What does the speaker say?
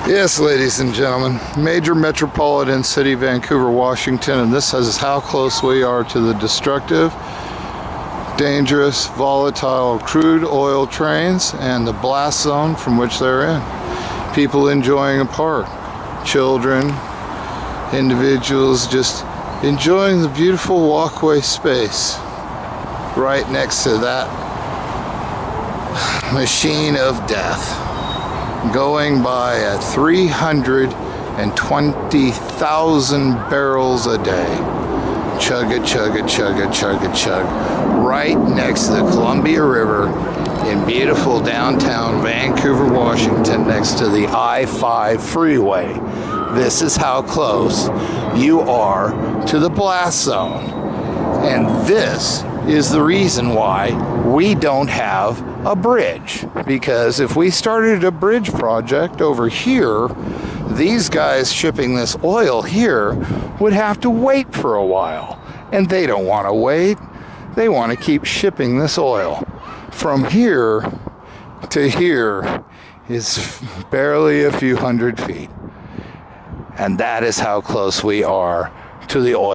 Yes, ladies and gentlemen, major metropolitan city, Vancouver, Washington, and this is how close we are to the destructive, dangerous, volatile crude oil trains and the blast zone from which they're in. People enjoying a park, children, individuals just enjoying the beautiful walkway space right next to that machine of death, going by at 320,000 barrels a day. Chugga, chugga, chugga, chugga, chug. Right next to the Columbia River in beautiful downtown Vancouver, Washington, next to the I-5 freeway. This is how close you are to the blast zone. And this is the reason why we don't have a bridge, because if we started a bridge project over here, these guys shipping this oil here would have to wait for a while, and they don't want to wait. They want to keep shipping this oil. From here to here is barely a few hundred feet, and that is how close we are to the oil.